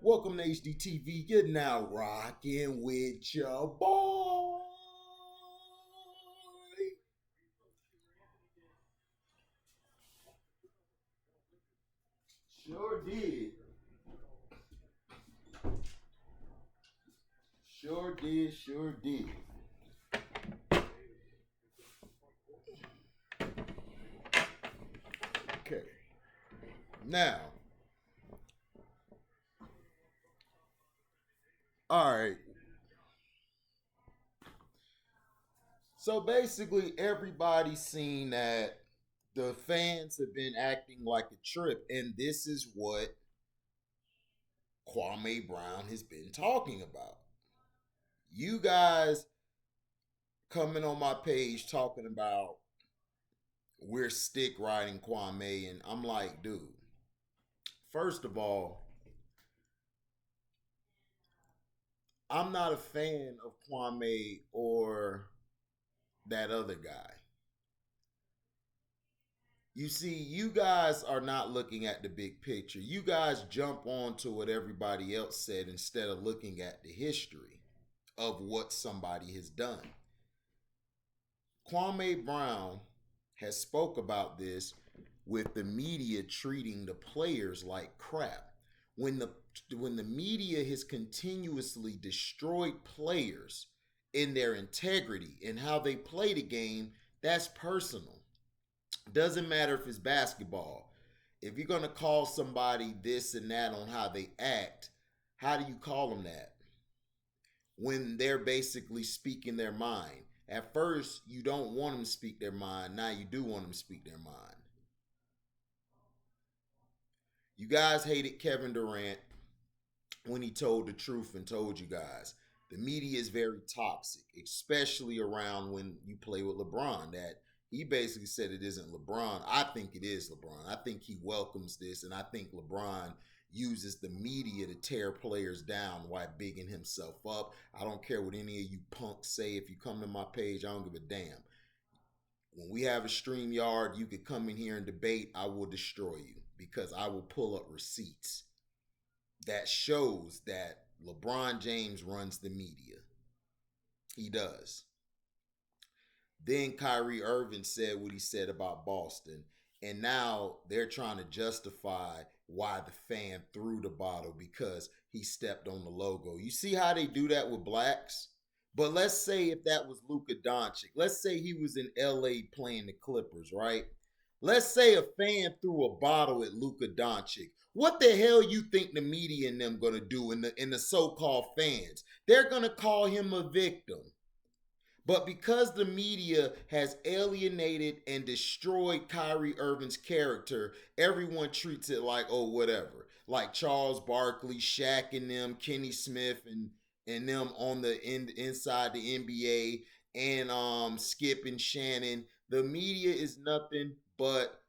Welcome to HDTV. You're now rocking with your boy. Sure did. Sure did. Sure did. Okay. Now, all right. So basically, everybody's seen that the fans have been acting like a trip, and this is what Kwame Brown has been talking about. You guys coming on my page talking about we're stick riding Kwame, and I'm like, dude, first of all, I'm not a fan of Kwame or that other guy. You see, you guys are not looking at the big picture. You guys jump on to what everybody else said instead of looking at the history of what somebody has done. Kwame Brown has spoke about this with the media treating the players like crap. When the when the media has continuously destroyed players in their integrity and how they play the game, that's personal. Doesn't matter if it's basketball. If you're going to call somebody this and that on how they act, how do you call them that? When they're basically speaking their mind. At first, you don't want them to speak their mind. Now you do want them to speak their mind. You guys hated Kevin Durant when he told the truth and told you guys. The media is very toxic, especially around when you play with LeBron. That he basically said it isn't LeBron. I think it is LeBron. I think he welcomes this, and I think LeBron uses the media to tear players down while bigging himself up. I don't care what any of you punks say. If you come to my page, I don't give a damn. When we have a stream yard, you could come in here and debate. I will destroy you because I will pull up receipts that shows that LeBron James runs the media. He does. Then Kyrie Irving said what he said about Boston. And now they're trying to justify why the fan threw the bottle because he stepped on the logo. You see how they do that with blacks? But let's say if that was Luka Doncic. Let's say he was in LA playing the Clippers, right? Let's say a fan threw a bottle at Luka Doncic. What the hell you think the media and them gonna do in the so-called fans? They're gonna call him a victim. But because the media has alienated and destroyed Kyrie Irving's character, everyone treats it like, oh, whatever. Like Charles Barkley, Shaq and them, Kenny Smith and them on the inside the NBA, and Skip and Shannon. The media is nothing but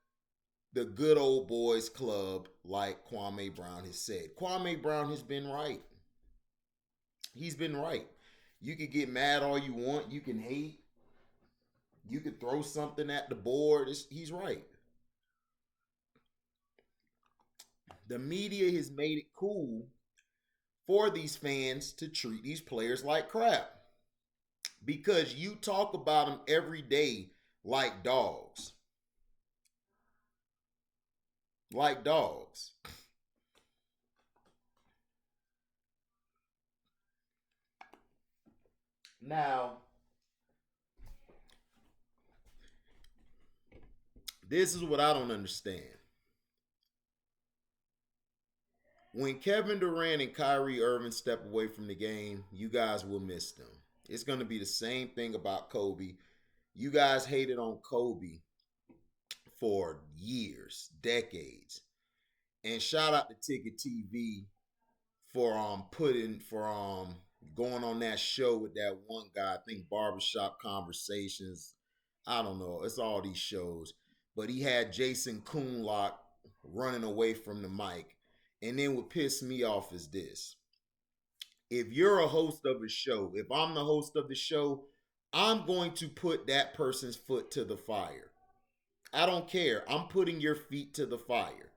the good old boys club, like Kwame Brown has said. Kwame Brown has been right. He's been right. You can get mad all you want. You can hate. You could throw something at the board. He's right. The media has made it cool for these fans to treat these players like crap because you talk about them every day like dogs. Like dogs. Now, this is what I don't understand. When Kevin Durant and Kyrie Irving step away from the game, you guys will miss them. It's going to be the same thing about Kobe. You guys hated on Kobe for years, decades. And shout out to Ticket TV for putting for going on that show with that one guy, I think Barbershop Conversations. I don't know. It's all these shows. But he had Jason Coonlock running away from the mic. And then what pissed me off is this. If you're a host of a show, if I'm the host of the show, I'm going to put that person's foot to the fire. I don't care. I'm putting your feet to the fire.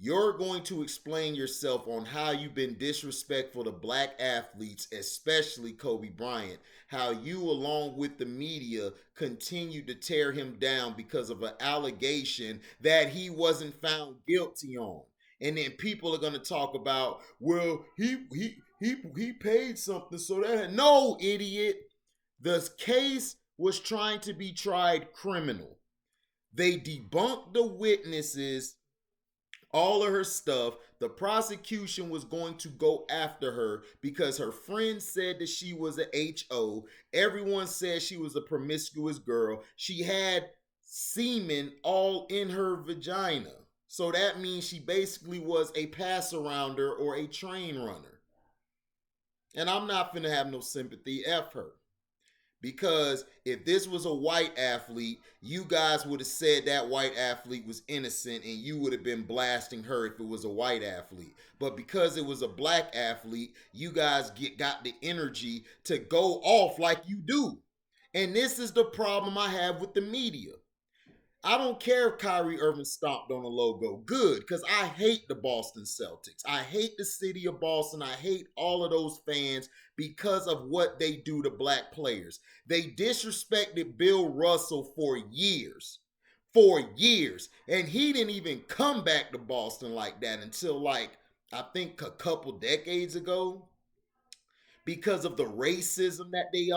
You're going to explain yourself on how you've been disrespectful to black athletes, especially Kobe Bryant. How you, along with the media, continue to tear him down because of an allegation that he wasn't found guilty on. And then people are going to talk about, well, he paid something, so that no, idiot. The case was trying to be tried criminal. They debunked the witnesses, all of her stuff. The prosecution was going to go after her because her friends said that she was a HO. Everyone said she was a promiscuous girl. She had semen all in her vagina. So that means she basically was a pass arounder or a train runner. And I'm not finna have no sympathy. F her. Because if this was a white athlete, you guys would have said that white athlete was innocent and you would have been blasting her if it was a white athlete. But because it was a black athlete, you guys got the energy to go off like you do. And this is the problem I have with the media. I don't care if Kyrie Irving stomped on the logo. Good, because I hate the Boston Celtics. I hate the city of Boston. I hate all of those fans because of what they do to black players. They disrespected Bill Russell for years. For years. And he didn't even come back to Boston like that until, like, I think a couple decades ago, because of the racism that he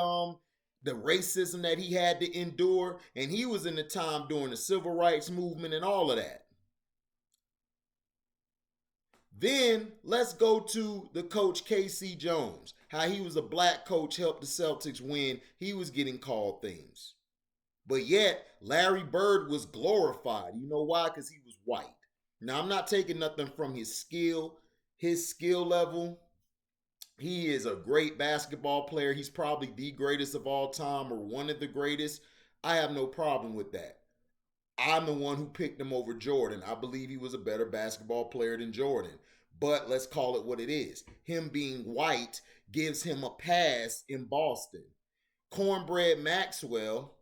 had to endure, and he was in the time during the civil rights movement and all of that. Then let's go to the coach KC Jones, how he was a black coach, helped the Celtics win. He was getting called things. But yet, Larry Bird was glorified. You know why? Because he was white. Now, I'm not taking nothing from his skill level. He is a great basketball player. He's probably the greatest of all time or one of the greatest. I have no problem with that. I'm the one who picked him over Jordan. I believe he was a better basketball player than Jordan. But let's call it what it is. Him being white gives him a pass in Boston. Cornbread Maxwell,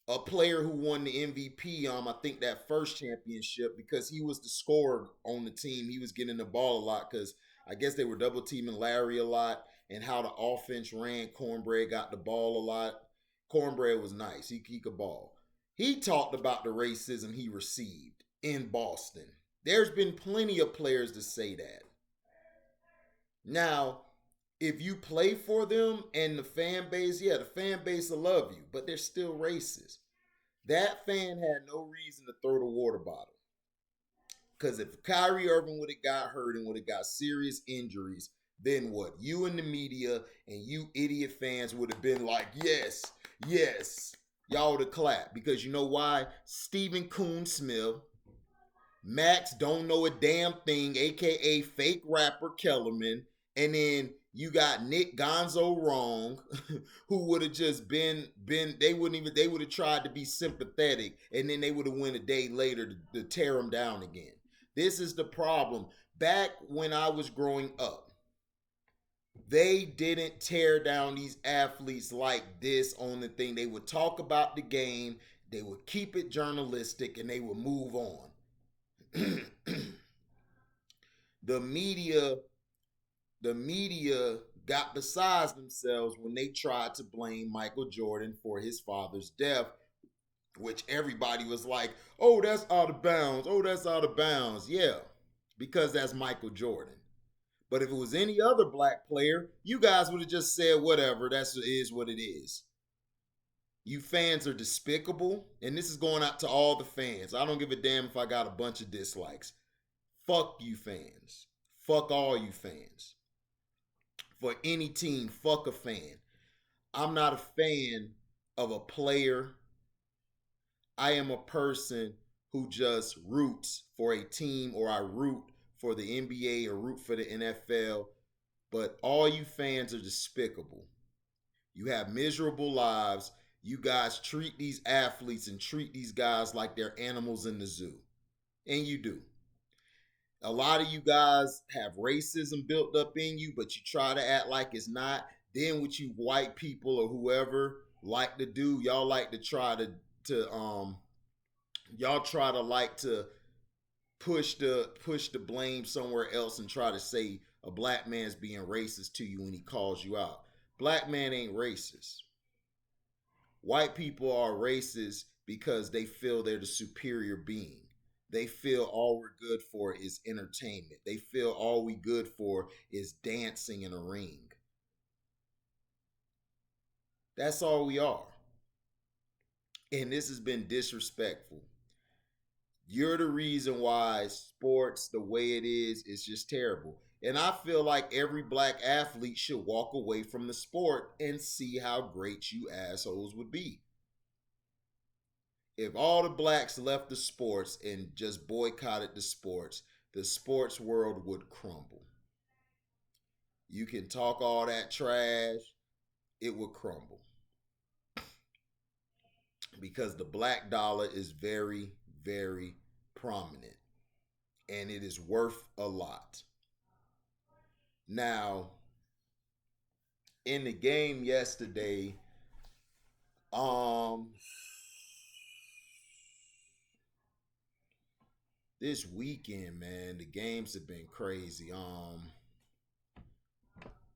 a player who won the MVP, I think that first championship, because he was the scorer on the team. He was getting the ball a lot because I guess they were double teaming Larry a lot, and how the offense ran. Cornbread got the ball a lot. Cornbread was nice. He could ball. He talked about the racism he received in Boston. There's been plenty of players to say that. Now, if you play for them and the fan base, yeah, the fan base will love you, but they're still racist. That fan had no reason to throw the water bottle. Because if Kyrie Irving would have got hurt and would have got serious injuries, then what? You and the media and you idiot fans would have been like, yes, yes. Y'all would have clapped. Because you know why? Stephen Coon Smith, Max don't know a damn thing, aka fake rapper Kellerman, and then you got Nick Gonzo Wrong, who would have just they would have tried to be sympathetic, and then they would have went a day later to tear him down again. This is the problem. Back when I was growing up, they didn't tear down these athletes like this on the thing. They would talk about the game, they would keep it journalistic, and they would move on. the media the media got besides themselves when they tried to blame Michael Jordan for his father's death, which everybody was like, oh, that's out of bounds. Oh, that's out of bounds. Yeah, because that's Michael Jordan. But if it was any other black player, you guys would have just said, whatever, that's is what it is. You fans are despicable. And this is going out to all the fans. I don't give a damn if I got a bunch of dislikes. Fuck you fans. Fuck all you fans. For any team, fuck a fan. I'm not a fan of a player. I am a person who just roots for a team, or I root for the NBA or root for the NFL. But all you fans are despicable. You have miserable lives. You guys treat these athletes and treat these guys like they're animals in the zoo. And you do. A lot of you guys have racism built up in you, but you try to act like it's not. Then what you white people or whoever like to do, y'all like to try to y'all try to like to push the blame somewhere else and try to say a black man's being racist to you when he calls you out. Black man ain't racist. White people are racist because they feel they're the superior being. They feel all we're good for is entertainment. They feel all we good for is dancing in a ring. That's all we are. And this has been disrespectful. You're the reason why sports the way it is just terrible. And I feel like every black athlete should walk away from the sport and see how great you assholes would be. If all the blacks left the sports and just boycotted the sports world would crumble. You can talk all that trash, it would crumble. Because the black dollar is very, very prominent and it is worth a lot. Now, in the game yesterday, um this weekend, man, the games have been crazy.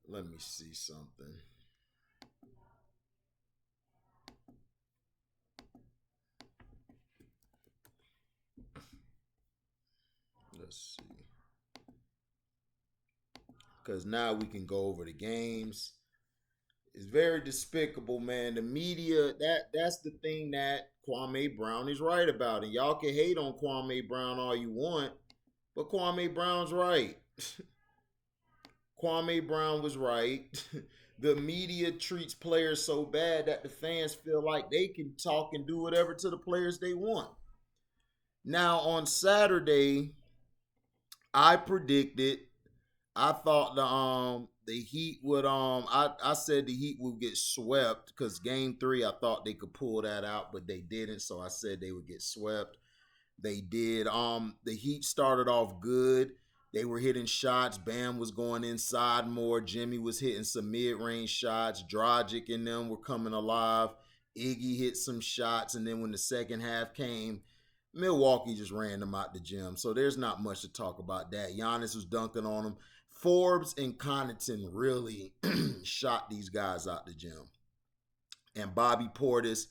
Let me see something. Let's see. Cause now we can go over the games. It's very despicable, man. The media, that's the thing that Kwame Brown is right about. And y'all can hate on Kwame Brown all you want, but Kwame Brown's right. Kwame Brown was right. The media treats players so bad that the fans feel like they can talk and do whatever to the players they want. Now on Saturday, I predicted I thought the Heat would I said the Heat would get swept because game 3 I thought they could pull that out, but they didn't, so I said they would get swept. They did. The Heat started off good. They were hitting shots. Bam was going inside more. Jimmy was hitting some mid-range shots. Dragic and them were coming alive. Iggy hit some shots, and then when the second half came, Milwaukee just ran them out the gym. So there's not much to talk about that. Giannis was dunking on them. Forbes and Connaughton really shot these guys out the gym. And Bobby Portis,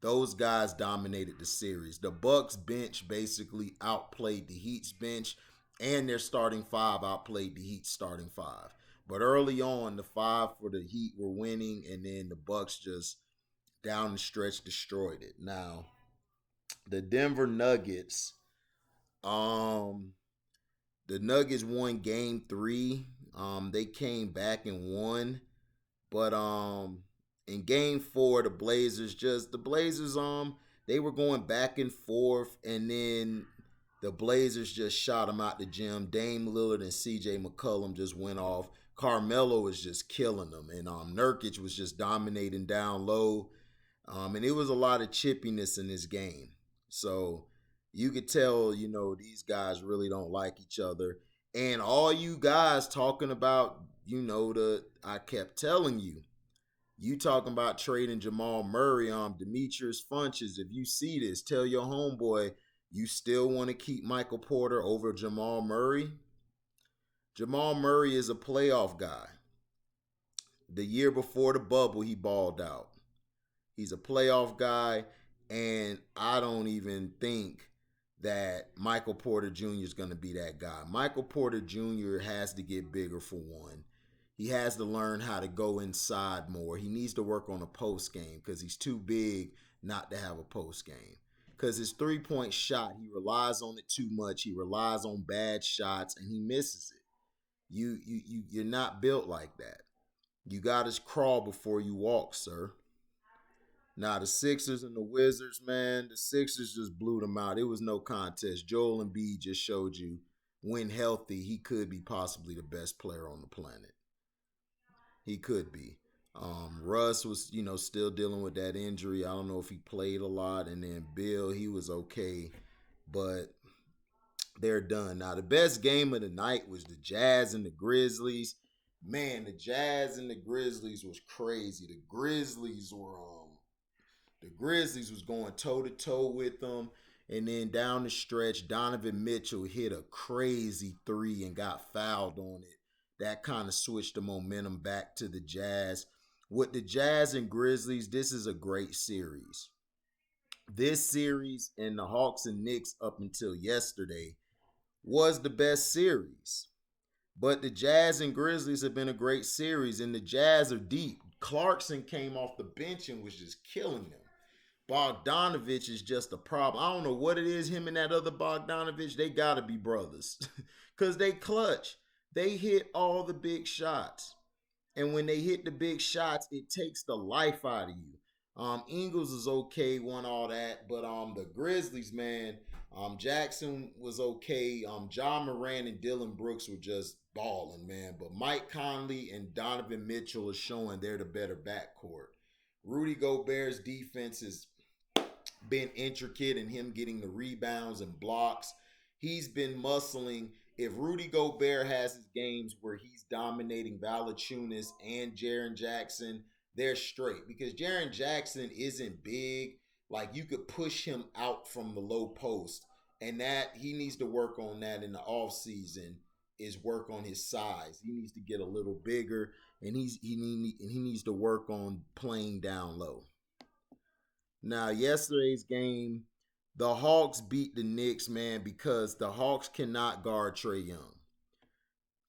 those guys dominated the series. The Bucks bench basically outplayed the Heat's bench, and their starting five outplayed the Heat's starting five. But early on, the five for the Heat were winning, and then the Bucks just down the stretch destroyed it. Now, the Denver Nuggets, um, the Nuggets won game 3. They came back and won. But in game 4, the Blazers they were going back and forth, and then the Blazers just shot them out the gym. Dame Lillard and CJ McCollum just went off. Carmelo was just killing them, and Nurkic was just dominating down low. And it was a lot of chippiness in this game. So you could tell, these guys really don't like each other. And all you guys talking about, I kept telling you, you talking about trading Jamal Murray on Demetrius Funches. If you see this, tell your homeboy you still want to keep Michael Porter over Jamal Murray. Jamal Murray is a playoff guy. The year before the bubble, he balled out. He's a playoff guy, and I don't even think that Michael Porter Jr. is going to be that guy. Michael Porter Jr. has to get bigger for one. He has to learn how to go inside more. He needs to work on a post game because he's too big not to have a post game. Because his 3-point shot, he relies on it too much. He relies on bad shots, and he misses it. You're not built like that. You got to crawl before you walk, sir. Now, the Sixers and the Wizards, man, the Sixers just blew them out. It was no contest. Joel Embiid just showed you when healthy, he could be possibly the best player on the planet. He could be. Russ was, still dealing with that injury. I don't know if he played a lot. And then Bill, he was okay. But they're done. Now, the best game of the night was the Jazz and the Grizzlies. Man, the Jazz and the Grizzlies was crazy. The Grizzlies was going toe to toe with them. And then down the stretch, Donovan Mitchell hit a crazy three and got fouled on it. That kind of switched the momentum back to the Jazz. With the Jazz and Grizzlies, this is a great series. This series and the Hawks and Knicks up until yesterday was the best series. But the Jazz and Grizzlies have been a great series, and the Jazz are deep. Clarkson came off the bench and was just killing them. Bogdanovich is just a problem. I don't know what it is, him and that other Bogdanovich, they got to be brothers. Because they clutch. They hit all the big shots. And when they hit the big shots, it takes the life out of you. Ingles is okay, won all that, but the Grizzlies, man, Jackson was okay. John Moran and Dylan Brooks were just balling, man. But Mike Conley and Donovan Mitchell are showing they're the better backcourt. Rudy Gobert's defense has been intricate in him getting the rebounds and blocks. He's been muscling. If Rudy Gobert has his games where he's dominating Valanciunas and Jaren Jackson, they're straight. Because Jaren Jackson isn't big. Like, you could push him out from the low post. And that he needs to work on that in the offseason, is work on his size. He needs to get a little bigger, and he needs to work on playing down low. Now, yesterday's game, the Hawks beat the Knicks, man, because the Hawks cannot guard Trae Young.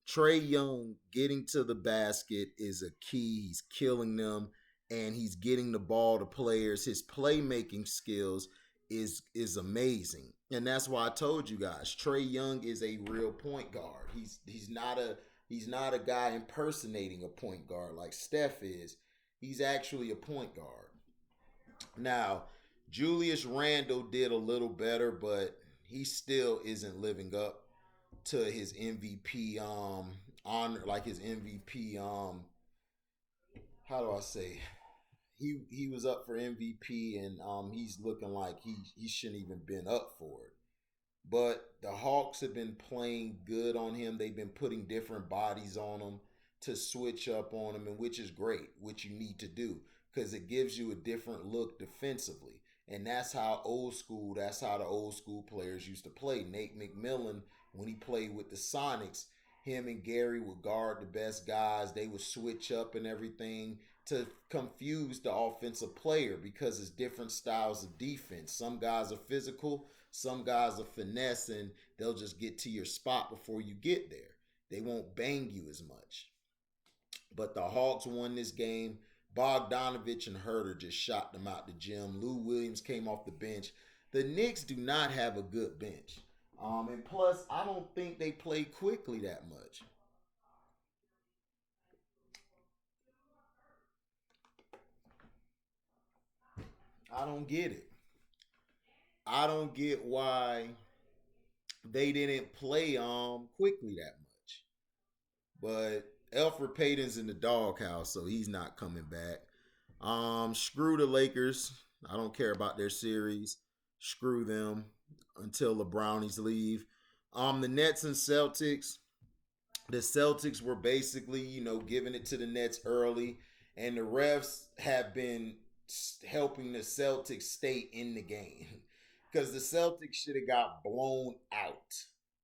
Trae Young getting to the basket is a key. He's killing them, and he's getting the ball to players. His playmaking skills is amazing. And that's why I told you guys, Trae Young is a real point guard. He's not a guy impersonating a point guard like Steph is. He's actually a point guard. Now, Julius Randle did a little better, but he still isn't living up to his MVP honor, like his MVP how do I say? He was up for MVP, and he's looking like he shouldn't even been up for it. But the Hawks have been playing good on him. They've been putting different bodies on him to switch up on him, and which is great, which you need to do, because it gives you a different look defensively. And that's how the old school players used to play. Nate McMillan, when he played with the Sonics, him and Gary would guard the best guys. They would switch up and everything to confuse the offensive player, because it's different styles of defense. Some guys are physical, some guys are finesse, and they'll just get to your spot before you get there. They won't bang you as much. But the Hawks won this game. Bogdanovich and Herter just shot them out the gym. Lou Williams came off the bench. The Knicks do not have a good bench. And plus, I don't think they play quickly that much. I don't get it. I don't get why they didn't play quickly that much. But Alfred Payton's in the doghouse, so he's not coming back. Screw the Lakers. I don't care about their series. Screw them until the Brownies leave. The Nets and Celtics. The Celtics were basically, giving it to the Nets early, and the refs have been helping the Celtics stay in the game, because the Celtics should have got blown out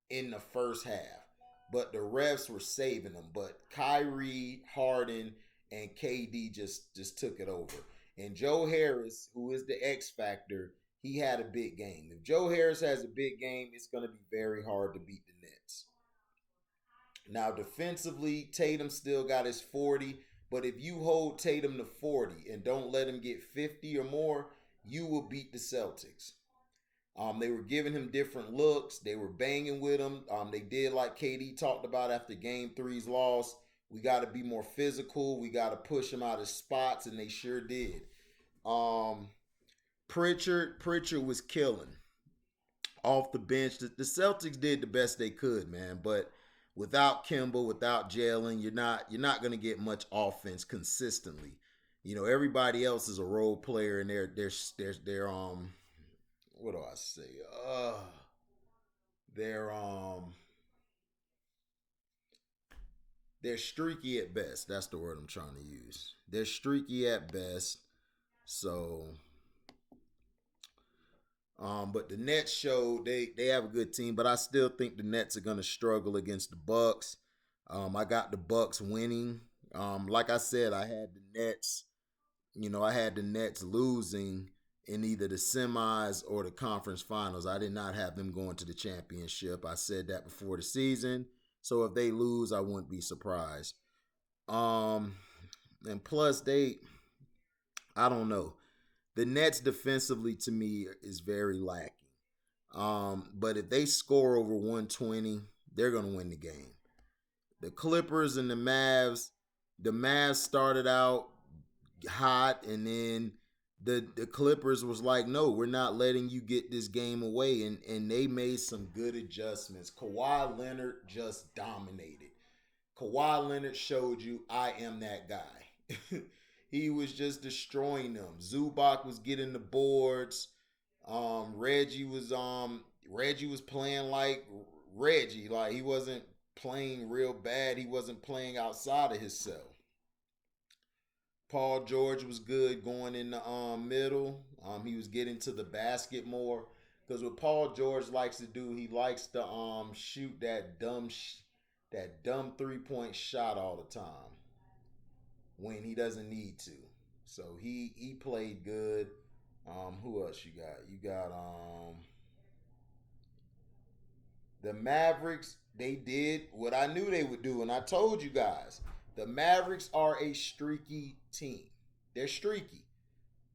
in the first half, but the refs were saving them. But Kyrie, Harden, and KD just took it over. And Joe Harris, who is the X factor, he had a big game. If Joe Harris has a big game, it's going to be very hard to beat the Nets. Now, defensively, Tatum still got his 40, but if you hold Tatum to 40 and don't let him get 50 or more, you will beat the Celtics. They were giving him different looks. They were banging with him. They did like KD talked about after Game Three's loss. We got to be more physical. We got to push him out of spots, and they sure did. Um, Pritchard was killing off the bench. The Celtics did the best they could, man. But without Kimball, without Jalen, you're not going to get much offense consistently. Everybody else is a role player, and they're what do I say? They're they're streaky at best. That's the word I'm trying to use. They're streaky at best. So But the Nets showed they have a good team, but I still think the Nets are gonna struggle against the Bucks. I got the Bucks winning. Like I said, I had the Nets. I had the Nets losing in either the semis or the conference finals. I did not have them going to the championship. I said that before the season. So if they lose, I wouldn't be surprised. Um, and plus I don't know. The Nets defensively to me is very lacking. But if they score over 120, they're gonna win the game. The Clippers and the Mavs started out hot, and then the Clippers was like, no, we're not letting you get this game away, and they made some good adjustments. Kawhi Leonard just dominated. Kawhi Leonard showed you I am that guy. He was just destroying them. Zubac was getting the boards. Reggie was playing like Reggie. Like he wasn't playing real bad. He wasn't playing outside of himself. Paul George was good going in the middle. He was getting to the basket more because what Paul George likes to do, he likes to shoot that dumb 3-point shot all the time when he doesn't need to. So he played good. Who else you got? You got the Mavericks. They did what I knew they would do, and I told you guys. The Mavericks are a streaky team. They're streaky.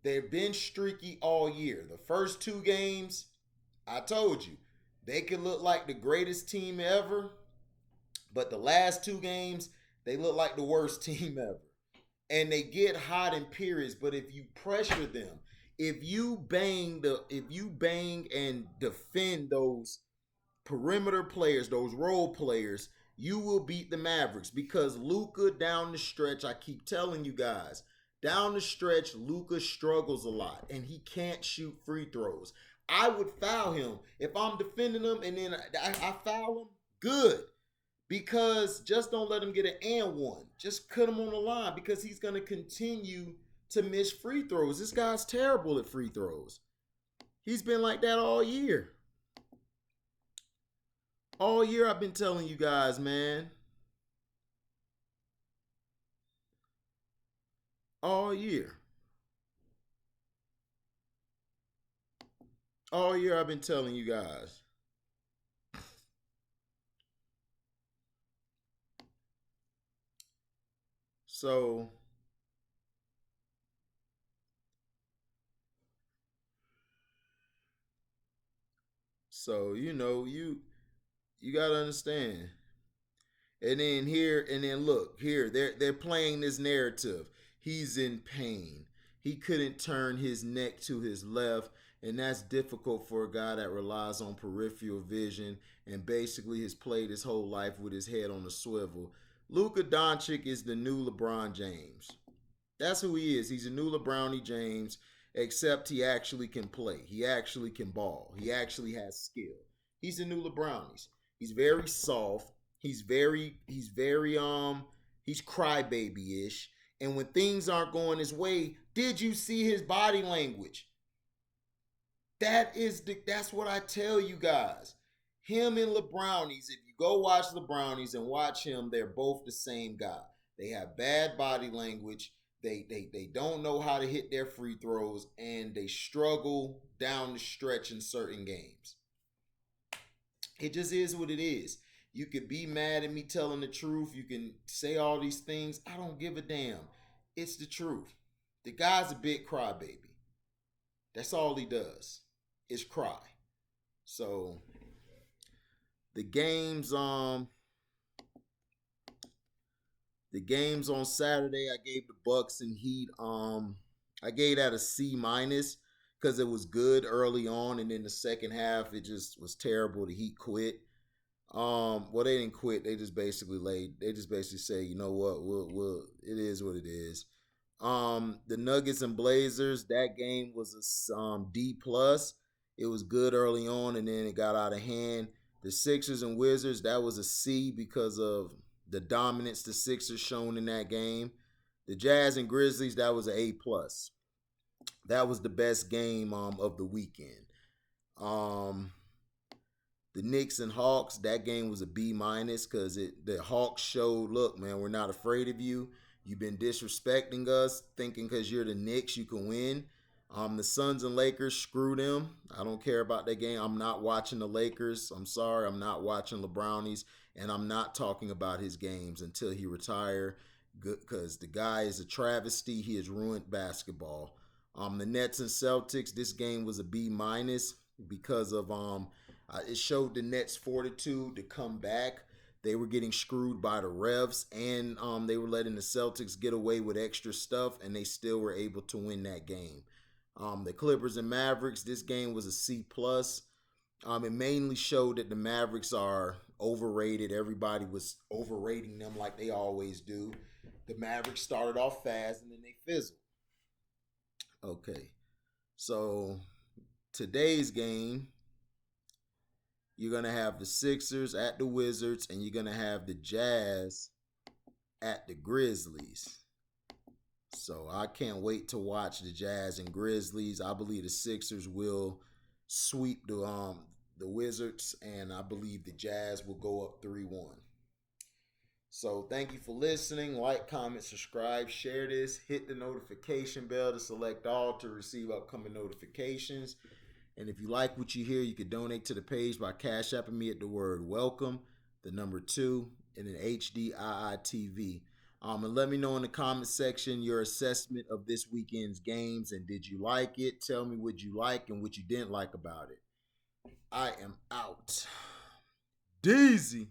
They've been streaky all year. The first two games, I told you, they could look like the greatest team ever, but the last two games, they look like the worst team ever. And they get hot in periods, but if you pressure them, if you bang and defend those perimeter players, those role players, you will beat the Mavericks because Luka down the stretch, I keep telling you guys, down the stretch, Luka struggles a lot and he can't shoot free throws. I would foul him if I'm defending him and then I foul him. Good. Because just don't let him get an and one. Just cut him on the line because he's going to continue to miss free throws. This guy's terrible at free throws. He's been like that all year. All year I've been telling you guys, man. All year. All year I've been telling you guys. So, so you got to understand. And then look, here they're playing this narrative. He's in pain. He couldn't turn his neck to his left, and that's difficult for a guy that relies on peripheral vision and basically has played his whole life with his head on a swivel. Luka Doncic is the new LeBron James. That's who he is. He's a new LeBron James, except he actually can play. He actually can ball. He actually has skill. He's the new LeBron. He's very soft. He's crybaby-ish. And when things aren't going his way, did you see his body language? That's what I tell you guys. Him and LeBrownies, if you go watch LeBrownies and watch him, they're both the same guy. They have bad body language. They don't know how to hit their free throws, and they struggle down the stretch in certain games. It just is what it is. You could be mad at me telling the truth. You can say all these things. I don't give a damn. It's the truth. The guy's a big crybaby. That's all he does is cry. So the games the games on Saturday, I gave the Bucks and Heat. I gave that a C minus because it was good early on, and in the second half, it just was terrible. The Heat quit. Well, they didn't quit. They just basically laid. They just basically say, you know what, we'll. It is what it is. The Nuggets and Blazers. That game was a D plus. It was good early on, and then it got out of hand. The Sixers and Wizards. That was a C because of the dominance the Sixers shown in that game. The Jazz and Grizzlies. That was an A plus. That was the best game of the weekend. Um, the Knicks and Hawks, that game was a B minus because the Hawks showed, look, man, we're not afraid of you. You've been disrespecting us, thinking because you're the Knicks you can win. The Suns and Lakers, screw them. I don't care about that game. I'm not watching the Lakers. I'm sorry, I'm not watching LeBrownies, and I'm not talking about his games until he retire. Because the guy is a travesty. He has ruined basketball. The Nets and Celtics, this game was a B minus because of it showed the Nets' fortitude to come back. They were getting screwed by the refs, and they were letting the Celtics get away with extra stuff, and they still were able to win that game. The Clippers and Mavericks, this game was a C plus. It mainly showed that the Mavericks are overrated. Everybody was overrating them like they always do. The Mavericks started off fast and then they fizzled. Okay, so today's game, you're going to have the Sixers at the Wizards, and you're going to have the Jazz at the Grizzlies. So I can't wait to watch the Jazz and Grizzlies. I believe the Sixers will sweep the Wizards, and I believe the Jazz will go up 3-1. So thank you for listening. Like, comment, subscribe, share this. Hit the notification bell to select all to receive upcoming notifications. And if you like what you hear, you can donate to the page by Cash Apping me at the word welcome, the number 2, and an HDIITV. And let me know in the comment section your assessment of this weekend's games, and did you like it? Tell me what you like and what you didn't like about it. I am out. Deezy.